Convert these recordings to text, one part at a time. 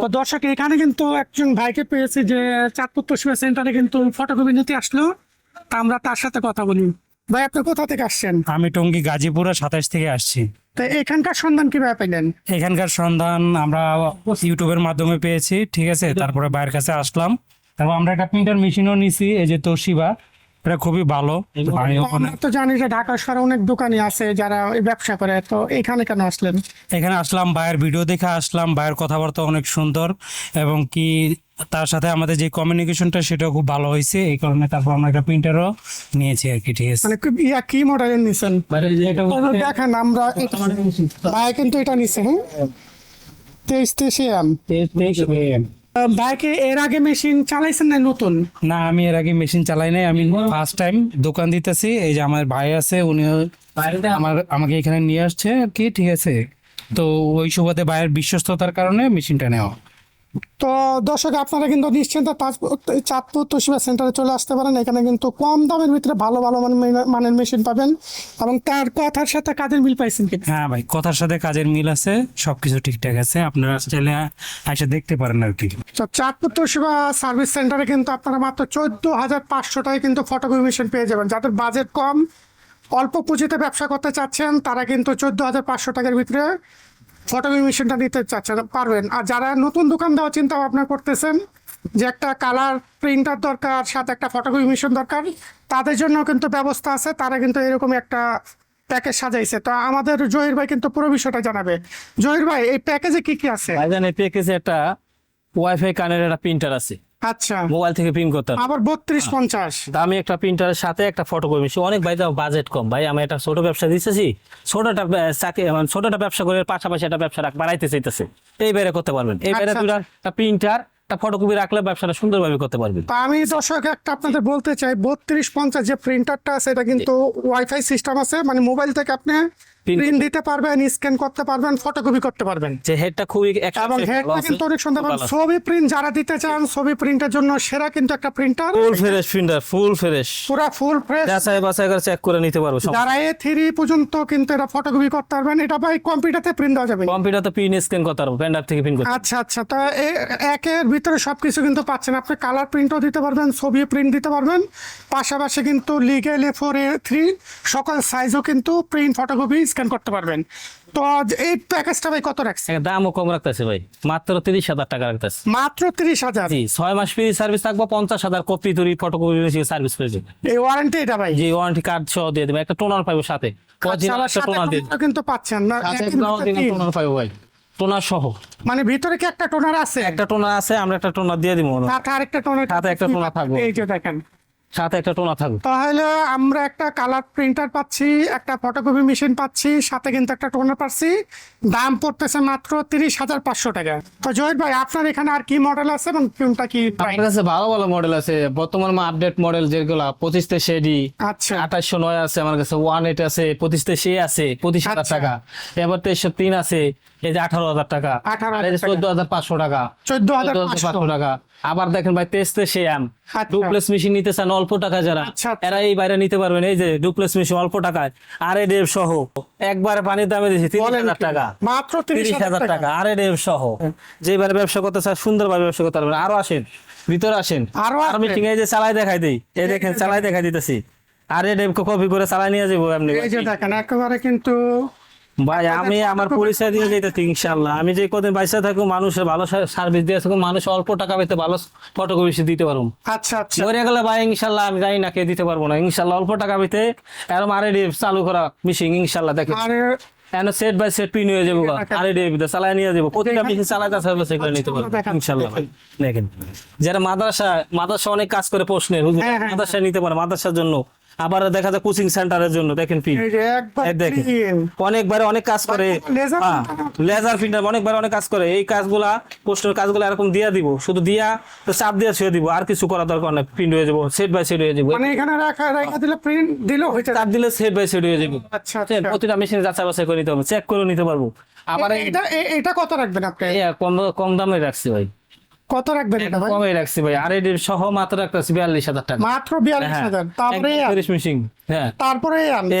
তো দর্শক এখানে কিন্তু একজন ভাইকে পেয়েছি যে চাঁদপুর তোশিবা সেন্টারে কিন্তু ফটোকপি নিতে আসলো। তা আমরা তার সাথে কথা বলি। ভাই আপনি কোথা থেকে আসছেন? আমি টঙ্গী গাজীপুরে 27 থেকে আসছি। তো এখানকার সন্ধান কিভাবে পেলেন? এখানকার সন্ধান আমরা ইউটিউবের মাধ্যমে পেয়েছি, ঠিক আছে। তারপরে বাইরের কাছে আসলাম, তারপর আমরা একটা প্রিন্টার মেশিনও নিছি, এই যে তোশিবা, এটা খুবই ভালো। আমি ওখানে আমরা তো জানি যে ঢাকা শহরে অনেক দোকানই আছে যারা এই ব্যবসা করে, তো এখানে কেন আসলেন? এখানে আসলাম, ভাইয়ের ভিডিও দেখে আসলাম। ভাইয়ের কথাবার্তা অনেক সুন্দর এবং কি তার সাথে আমাদের যে কমিউনিকেশনটা সেটাও খুব ভালো হয়েছে, এই কারণে তারপর আমরা একটা প্রিন্টারও নিয়েছি আর কি, ঠিক আছে। মানে কি মডেলের নিছেন? দেখেন আমরা ভাই কিন্তু এটা নিছে, হ্যাঁ 23 ভাইকে এর আগে মেশিন চালাইছেন না নতুন? না, আমি এর আগে মেশিন চালাই নাই, আমি ফার্স্ট টাইম দোকান দিতেছি। এই যে আমার ভাই আছে, উনি আমাকে এখানে নিয়ে আসছে আর কি, ঠিক আছে। তো ওই সুবাদে ভাইয়ের বিশ্বস্ততার কারণে মেশিনটা নেওয়া। তো দর্শক আপনারা কিন্তু নিশ্চিন্ত চাঁদপুর তোশিবা সেন্টারে চলে আসতে পারেন। এখানে কিন্তু কম দামের ভিতরে ভালো ভালো মানের মেশিন পাবেন এবং তার কথার সাথে কাজের মিল পাইছেন কি? হ্যাঁ ভাই, কথার সাথে কাজের মিল আছে, সবকিছু ঠিকঠাক আছে। আপনারা চাইলে এসে দেখতে পারেন আর কি। তো চাঁদপুর তোশিবা সার্ভিস সেন্টারে কিন্তু আপনারা মাত্র 14,500 টাকায় কিন্তু ফটোকপি মেশিন পেয়ে যাবেন। যাদের বাজেট কম, অল্প পুঁজিতে ব্যবসা করতে চাচ্ছেন, তারা কিন্তু 14,500 টাকার ভিতরে ফটোকপি মেশিনটা নিতে চাচ্ছেন পারবেন। আর যারা নতুন দোকান দেওয়ার চিন্তা ভাবনা করতেছেন যে একটা কালার প্রিন্টার দরকার, সাথে একটা ফটোকপি মেশিন দরকার, তাদের জন্য কিন্তু ব্যবস্থা আছে। তারা কিন্তু এরকম একটা প্যাকেজ সাজাইছে। তো আমাদের জহির ভাই কিন্তু পুরো বিষয়টা জানাবে। জহির ভাই, এই প্যাকেজে কি কি আছে? ভাইজান, এই প্যাকেজে একটা ওয়াইফাই কানেক্টেড একটা প্রিন্টার আছে, আচ্ছা, মোবাইল থেকে প্রিন্ট করতে পারবে। আবার 3250 দামি একটা প্রিন্টারের সাথে একটা ফটোকপি মেশিন। অনেক ভাই বাজেট কম, ভাই আমি একটা ছোট ব্যবসা দিতেছি, ছোটটা ব্যবসা করে পাশাপাশি একটা ব্যবসা বাড়াইতে চাইতেছে, এই বাইরে করতে পারবেন। এই বাইরে আচ্ছা, দুটা একটা প্রিন্টার, একটা ফটোকপি রাখলে ব্যবসাটা সুন্দরভাবে করতে পারবেন। তা আমি দর্শক একটা আপনাদের বলতে চাই, 3250 যে প্রিন্টারটা আছে এটা কিন্তু ওয়াইফাই সিস্টেম আছে, মানে মোবাইল থেকে আপনি প্রিন্ট দিতে পারবেন, স্ক্যান করতে পারবেন, ফটোকপি করতে পারবেন। যে হেডটা খুবই এবং হেডটা কিন্তু অনেক সুন্দর। ছবি প্রিন্ট যারা দিতে চান, ছবি প্রিন্টের জন্য সেরা কিন্তু একটা printer, full fresh printer, full fresh, পুরো ফুল ফ্রেশ, যাচাই বাছাই করে চেক করে নিতে পারবো। যারা A3 পর্যন্ত কিন্তু এটা ফটোকপি করতে পারবেন। এটা ভাই কম্পিউটারে প্রিন্ট দেওয়া যাবে? কম্পিউটারতে প্রিন্ট স্ক্যান করতে পারবো, পেন ড্রাইভ থেকে প্রিন্ট করতে। আচ্ছা আচ্ছা, তা একের ভিতরে সবকিছু কিন্তু পাচ্ছেন। আপনি কালার প্রিন্টও দিতে পারবেন, ছবি প্রিন্ট দিতে পারবেন, পাশাপাশি কিন্তু লিগেল A4 A3 সকল সাইজও কিন্তু প্রিন্ট ফটোকপি স্ক্যান করতে পারবেন। তো এই প্যাকেজটা ভাই কত রাখছে? দামও কম রাখতেছে ভাই, মাত্র 30,000 টাকা রাখতেছে। মাত্র 30,000? জি, 6 মাস ফ্রি সার্ভিস থাকবো, 50,000 কপি তৈরি ফটোকপি সার্ভিস পেয়ে যাবে। এই ওয়ারেন্টি এটা ভাই? জি, ওয়ারেন্টি কার্ড সহ দিয়ে দেবে, একটা টোনার পাবো সাথে, অরিজিনাল একটা টোনার দিয়ে দেবে। কিন্তু পাচ্ছেন না? সাথে একের একটা ভিতরে অরিজিনাল তিন। টোনার পাবো ভাই, টোনার সহ। মানে ভিতরে কি একটা টোনার আছে? একটা টোনার আছে, আমরা একটা টোনার দিয়ে দিব। সাথে আরেকটা টোনার? সাথে একটা টোনার থাকবে। এই যে দেখেন, সাথে একটা টোনার থাকবে। তাহলে আমরা একটা কালার প্রিন্টার পাচ্ছি, একটা ফটোকপি মেশিন পাচ্ছি, সাথে কিন্তু একটা টোনার পাচ্ছি। দাম পড়তেছে মাত্র 30,500 টাকা। তো জহির ভাই, আপনার এখানে আর কি মডেল আছে এবং কোনটা কি প্রাইস? আমার কাছে ভালো ভালো মডেল আছে, বর্তমান আপডেট মডেল যেগুলো 25 এডি, আচ্ছা 2809 আছে আমার কাছে, 18 আছে, 25 আছে 25,000 আচ্ছা। টাকা, এবার 2303 আছে, এই যে 18,000 টাকা, 18,000 এই যে 14,500 টাকা, 14,500 টাকা। আবার দেখেন ভাই, 23 আম আচ্ছা। ডুপ্লেক্স মেশিন নিতে চান অল্প টাকা যারা, আচ্ছা, আচ্ছা। এরা এই বাইরে নিতে পারবেন। এই যে ডুপ্লেক্স মেশিন অল্প টাকায়, RADF সহ, একবারে পানির দামে দিয়েছি 30,000 টাকা, মাত্র 30,000 টাকা RADF সহ। যে বাইরে ব্যবসা করতে চান সুন্দরভাবে ব্যবসা করতে পারবেন। আরো আসেন, ভিতরে আসেন, আরো আর মিটিং এই যে চালাই দেখাই দেই, এই দেখেন চালাই দেখাই দিতেছি, RADF কপি করে চালাই নিয়ে যাবো এমনি। এই যে দেখেন একেবারে কিন্তু ভাই আমি আমার পরিচয় দিয়ে যেতেছি ইনশাল্লাহ, আমি যে কদিন বাইসা থাকবো মানুষের ভালো সার্ভিস দিয়ে থাকবো, মানুষ অল্প টাকা পেতে ভালো ফটোকপি দিতে পারবো। আচ্ছা আচ্ছা, মরে গেলে ভাই ইনশাল্লাহ আমি জানি না কে দিতে পারবো না, ইনশাল্লাহ অল্প টাকা পেতে এরকম RADF চালু করা মেশিন ইনশাল্লাহ দেখেন। আর সেট বাই সেট পিন হয়ে যাবো, RADF চালাই নিয়ে যাবো, প্রতিটা মেশিন চালাতে আসবে সেগুলো নিতে পারবো ইনশাল্লাহ ভাই। দেখেন যারা মাদ্রাসা অনেক কাজ করে প্রশ্নের, মাদ্রাসা নিতে পারে, মাদ্রাসার জন্য, আবার দেখা যায় কোচিং সেন্টারের জন্য। দেখেন পিন, এই যে একবার দেখেন clean। অনেকবারে অনেক কাজ করে, লেজার লেজার প্রিন্টার অনেকবার অনেক কাজ করে। এই কাজগুলা পোস্টের কাজগুলো এরকম দিয়া দিব, শুধু দিয়া তো চাপ দিয়ে ছুঁয়ে দিব, আর কিছু করার দরকার নেই, প্রিন্ট হয়ে যাবো, সেট বাই সেট হয়ে যাবো, মানে এখানে রাখা দিলে প্রিন্ট দিলেও হইতে চাপ দিলে সেট বাই সেট হয়ে যাবো। আচ্ছা আচ্ছা। প্রতিটা মেশিনে যাচাই বাছাই করে নিতে পারবো, চেক করে নিতে পারবো। আবার এটা কত রাখবেন আপনি? কম দামে রাখছি ভাই, কত রাখবেন এটা ভাই? কমে রাখছি ভাই, আর এর সহ মাত্র একটা 42,000 টাকা। মাত্র 42,000। তারপরে মেশিন, হ্যাঁ তারপরে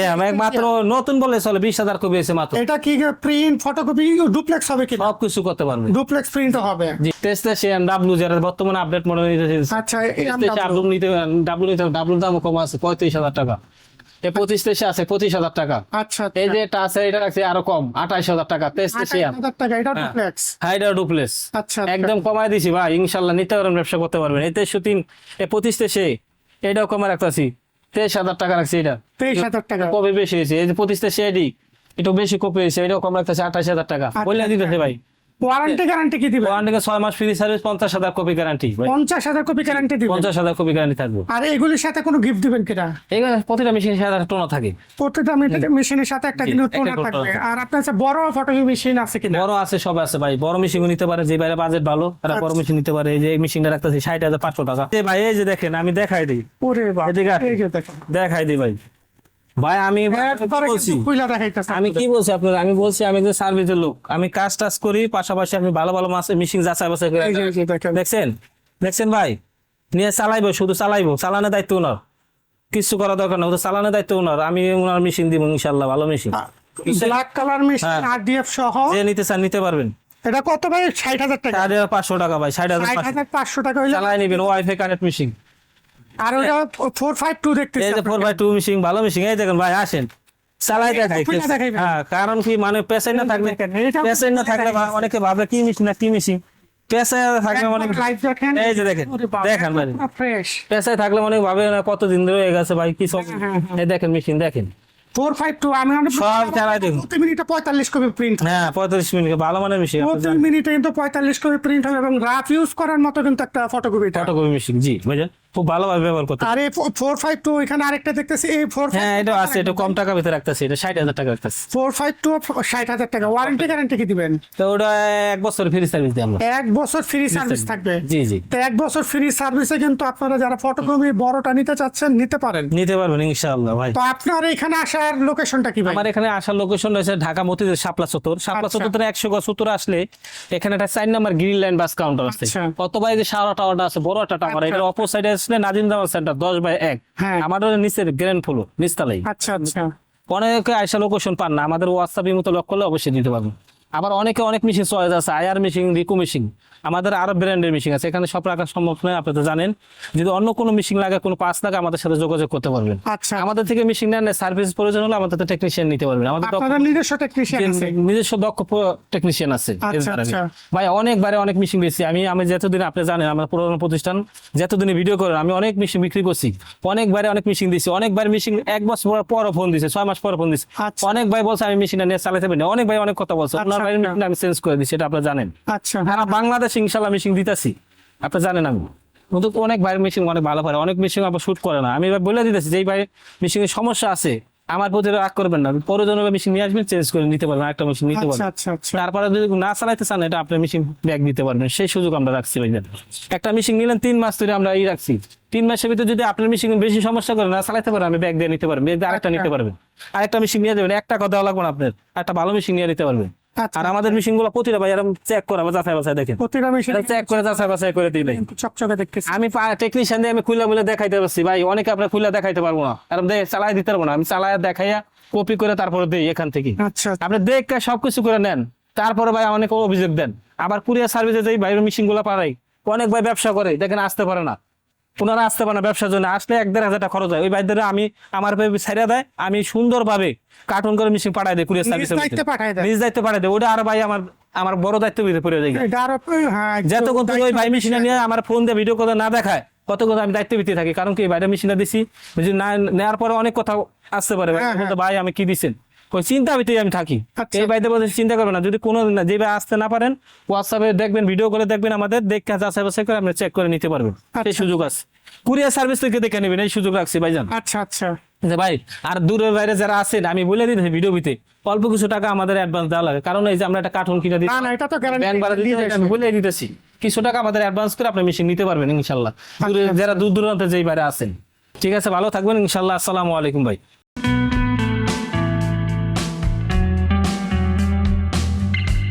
মাত্র নতুন বলে চলে 20,000 কপি আছে মাত্র। এটা কি প্রিন্ট ফটোকপি ডুপ্লেক্স হবে কি? সব কিছু করতে পারবে, ডুপ্লেক্স প্রিন্ট হবে। জি টেস্টে সে ডাব্লু যারা বর্তমানে আপডেট মডেল আচ্ছা ডাব্লু নিতে, ডাব্লুর দাম কম আছে 35,000 টাকা। এই 25 তেইশে আছে 25,000 টাকা। আচ্ছা এই যে এটা আছে এটা রাখছে আরো কম 28,000 টাকা। টেস্টে সে 28,000 টাকা এটা ডুপ্লেক্স। হ্যাঁ এটা ডুপ্লেস আচ্ছা একদম কমায় দিছি ভাই, ইনশাল্লাহ নিতে পারবেন, ব্যবসা করতে পারবেন। এই 2303 এই 25 তেইশে এটাও কমে রাখতেছি 23,000 টাকা রাখছি। এটা 23,000 টাকা। কপি বেশি হয়েছে, এই যে 25 তেইশে এডি একটু বেশি কপি হয়েছে, এটাও কম রাখতেছে 28,000 টাকা। বললে দিতেছে ভাই। ওয়ারেন্টি গ্যারান্টি কি দিবেন? ওয়ারেন্টি 6 মাস free service, 50,000 copy guarantee. 50,000 copy guarantee দিবেন। 50,000 কপি গ্যারান্টি থাকবে। আর এগুলির সাথে কোনো গিফট দিবেন কিনা? এগুলো প্রতিটা মেশিনের সাথে টোনা থাকে, প্রত্যেকটা মেশিনের সাথে একটা কিন্তু টোনার একটা টোনার থাকবে। থাকবে। আর আপনার কাছে বড় ফটোকপি মেশিন আছে কিনা? বড় আছে, সব আছে ভাই। বড় মেশিন নিতে পারে, যে বাইরে বাজেট ভালো তারা বড় মেশিন নিতে পারে। এই যে মেশিনটা রাখতেছি 60,500 টাকা। এই ভাই এই যে দেখেন, আমি দেখাই দিই, ওরে বাবা, এদিকে আসেন। এই যে দেখেন। দেখাই দিই ভাই। ভাই আমি একবারে বলছি, কিন্তু খুইলা দেখাইতাছে। আমি কি বলছি আপনার, আমি বলছি আমি একজন সার্ভিসের লোক, আমি কাজ টাজ করি, পাশাপাশি আমি ভালো ভালো মাছ মেশিন যাচাই বাছাই করে। এই যে দেখেন। দেখছেন দেখছেন ভাই, নিয়ে চালাইবো, শুধু চালাইবো, চালানোর দায়িত্ব ওনার, কিছু করা দরকার না, ওদের চালানোর দায়িত্ব ওনার। আমি ওনার মেশিন দিব ইনশাল্লাহ, ভালো মেশিন। ব্ল্যাক কালার মেশিন হ্যাঁ। আরডিএফ সহ। যে নিতে চান নিতে পারবেন। এটা কত ভাই? 60,000 টাকা। 5,500 টাকা ভাই, 60,500 60,500 টাকা হইলো। চালাই নিবেন, ওয়াইফাই কানেক্ট মেশিন। আর ওটা 452 দেখতেছি। এই যে 4x2 মেশিন, ভালো মেশিন। এই দেখেন ভাই, আসেন চালাই দেখাই। খুলে দেখাইবেন। হ্যাঁ, কারণ কি মানে পেছাই না থাকলে, পেছাই না থাকলে অনেকে ভাবে কি মেশিন না কি মেশিন, পেছাই থাকলে অনেক। লাইভ দেখেন। এই যে দেখেন, দেখেন ভাই, ফ্রেশ। পেছাই থাকলে অনেক ভাবে না কতদিন ধরে হয়ে গেছে ভাই কি সব। হ্যাঁ। এই দেখেন মেশিন দেখেন, 452 আমি সব চালাই দেখুন। প্রতি মিনিটে 45 কপি প্রিন্ট। হ্যাঁ 45 মিনিট, ভালো মানের মেশিন। প্রতি মিনিটে কিন্তু 45 কপি প্রিন্ট হবে এবং রাফ ইউজ করার মতো কিন্তু একটা ফটোকপি। ফটোকপি মেশিন, জি বুঝলেন, খুব ভালোভাবে ব্যবহার করতে। আর এই 452 এখানে আরেকটা দেখতেছি, এই 452 হ্যাঁ এটা আছে, এটা কম টাকা ভিতরে রাখতেছি, এটা 60,000 টাকা রাখতেছি। 452 60,000 টাকা। ওয়ারেন্টি গ্যারান্টি কি দিবেন? তো ওটা 1 বছর ফ্রি সার্ভিস দিই আমরা। 1 বছর ফ্রি সার্ভিস থাকবে। জি জি, তো 1 বছর ফ্রি সার্ভিসে কিন্তু আপনারা যারা ফটোকপি বড়টা নিতে চাচ্ছেন নিতে পারেন। নিতে পারবেন ইনশাআল্লাহ ভাই। তো আপনার এখানে আসার লোকেশনটা কি ভাই? আমার এখানে আসার লোকেশন রয়েছে ঢাকা মতিঝিল শাপলা চত্বর। শাপলা আচ্ছা। চত্বর থেকে 100 গজ উত্তরে আসলে এখানে একটা 4 number green line bus counter আছে। আচ্ছা। অথবা এই যে শাওরা টাওয়ারটা আছে, বড় একটা টাওয়ার, এটার অপর সাইডে আসলে নাজিম জামাল সেন্টার 10/1। হ্যাঁ। আমাদের নিচের গ্র্যান্ড ফ্লোর নিচতলাই। আচ্ছা আচ্ছা। অনেকে আইসা লোকেশন পান না, আমাদের হোয়াটসঅ্যাপের মতো লক করলে অবশ্যই দিতে পারবেন। আবার অনেকে অনেক মেশিন চয়েস আছে, আয়ার মেশিন, রিকু মেশিন, আমাদের আরো ব্র্যান্ডের মেশিন আছে, এখানে সব রাখা সম্ভব নয়, আপনি তো জানেন। যদি অন্য কোনো মেশিন লাগে, কোনো পাস লাগে, আমাদের সাথে যোগাযোগ করতে পারবেন। আচ্ছা। আমাদের থেকে মেশিন নেন, সার্ভিস প্রয়োজন হলে আমাদের টেকনিশিয়ান নিতে পারবেন। আমাদের আপনাদের নিজস্ব টেকনিশিয়ান আছে? নিজস্ব দক্ষ টেকনিশিয়ান আছে। আচ্ছা, আচ্ছা। ভাই অনেকবারে অনেক মেশিন বেশি, আমি যতদিন আপনি জানেন আমার পুরোনো প্রতিষ্ঠান, যতদিনে ভিডিও করেন আমি অনেক মেশিন বিক্রি করছি, অনেকবারে অনেক মেশিন দিছি, অনেকবার মেশিন 1 বছর পর ফোন দিছে, 6 মাস পর ফোন দিছে। আচ্ছা। অনেক ভাই বলছে আমি মেশিনটা নিয়ে চালাতে পারি না, অনেক ভাই অনেক কথা বলছে, ওনার ভাইয়ের মেশিন আমি চেঞ্জ করে দিছি, এটা আপনি জানেন। আচ্ছা। সারা বাংলাদেশ ইনশাল্লাহ মেশিন দিতেছি, আপনি জানেন। আমি কিন্তু অনেক ভাইয়ের মেশিন অনেক ভালো পারে, অনেক মেশিন আবার শুট করে না। আমি এবার বলে দিতেছি যে এই ভাই মেশিনের সমস্যা আছে, আমার প্রতি রাগ করবেন না, প্রয়োজনীয় মেশিন নিয়ে আসবেন, চেঞ্জ করে নিতে পারবেন, একটা মেশিন নিতে আচ্ছা পারবেন। আচ্ছা আচ্ছা। তারপরে যদি না চালাইতে চান, এটা আপনি মেশিন ব্যাগ দিতে পারবেন, সেই সুযোগ আমরা রাখছি ভাই। একটা মেশিন নিলেন 3 মাস ধরে আমরা রাখছি, 3 মাসের ভিতরে যদি আপনার মেশিন বেশি সমস্যা করে না চালাইতে পারেন, আমি ব্যাগ দিয়ে নিতে পারবেন, ব্যাগ দিয়ে আরেকটা নিতে পারবেন, আরেকটা মেশিন নিয়ে যাবেন, 1 টাকা দেওয়া লাগবে না আপনার, একটা ভালো মেশিন নিয়ে নিতে পারবেন। আচ্ছা। আর আমাদের মেশিন গুলো প্রতিটা ভাই এরকম চেক করে যাচাই বাছাই দেখেন, প্রতিটা মেশিন চেক করে যাচাই বাছাই করে দিই ভাই। চকচকে দেখতেছি। আমি টেকনিশিয়ান দিয়ে আমি খুলে মুলে দেখাইতে পারছি ভাই, অনেকে আপনার খুলে দেখাইতে পারবো না, এরকম চালাই দিতে পারবো না, আমি চালাই দেখাইয়া কপি করে তারপরে দিই এখান থেকে। আচ্ছা। আপনি দেখে সবকিছু করে নেন, তারপরে ভাই অনেকে অভিযোগ দেন। আবার কুরিয়ার সার্ভিসে যেই বাইরের মেশিন গুলো পাঠাই, অনেক ভাই ব্যবসা করে দেখেন আসতে পারে না, ওনারা আসতে পারে না ব্যবসার জন্য, আসলে 1-1.5 হাজার টাকা খরচ হয়। ওই ভাইদের আমি আমার ছেড়ে দেয়, আমি সুন্দরভাবে কার্টুন করে মেশিন পাঠাই দেয় কুরিয়ার সার্ভিসে, দায়িত্বে পাঠায় দেয়। নিজ দায়িত্বে পাঠাই দেয়। ওটা আর ভাই আমার বড় দায়িত্ব ভিতরে পড়ে যায়। এটা আরো হ্যাঁ, যতক্ষণ থেকে ওই ভাই মেশিনটা নিয়ে আমার ফোন দিয়ে ভিডিও করে না দেখায়, ততক্ষণ আমি দায়িত্ব ভিত্তি থাকি। কারণ কি বাইরে মেশিনটা দিছি, যদি না নেওয়ার পরে অনেক কথা আসতে পারে, ভাই বলতে, ভাই আমি কি দিচ্ছেন, ওই চিন্তা ভিত্তি আমি থাকি। আচ্ছা। এই ভাইদের বলতে চিন্তা করবেন না, যদি কোনো যে ভাই আসতে না পারেন, হোয়াটসঅ্যাপে দেখবেন, ভিডিও করে দেখবেন, আমাদের দেখে যাচাই বাছাই করে আপনি চেক করে নিতে পারবেন, এই সুযোগ আছে। কুরিয়ার সার্ভিস থেকে দেখে নেবেন, এই সুযোগ রাখছি ভাইজান। আচ্ছা আচ্ছা। যে ভাই আর দূরের বাইরে যারা আছেন, আমি বলে দিতেছি ভিডিও ভিতে অল্প কিছু টাকা আমাদের অ্যাডভান্স দেওয়া লাগে, কারণ এই যে আমরা একটা কার্টুন কিনে দিই, না না, এটা তো ব্যাংক ভাড়া দিতে হয়, আমি বলে দিতেছি কিছু টাকা আমাদের অ্যাডভান্স করে আপনি মেশিন নিতে পারবেন ইনশাল্লাহ, যারা দূর দূরান্তে যেই বাইরে আছেন। ঠিক আছে, ভালো থাকবেন ইনশাল্লাহ। আসসালামু আলাইকুম ভাই।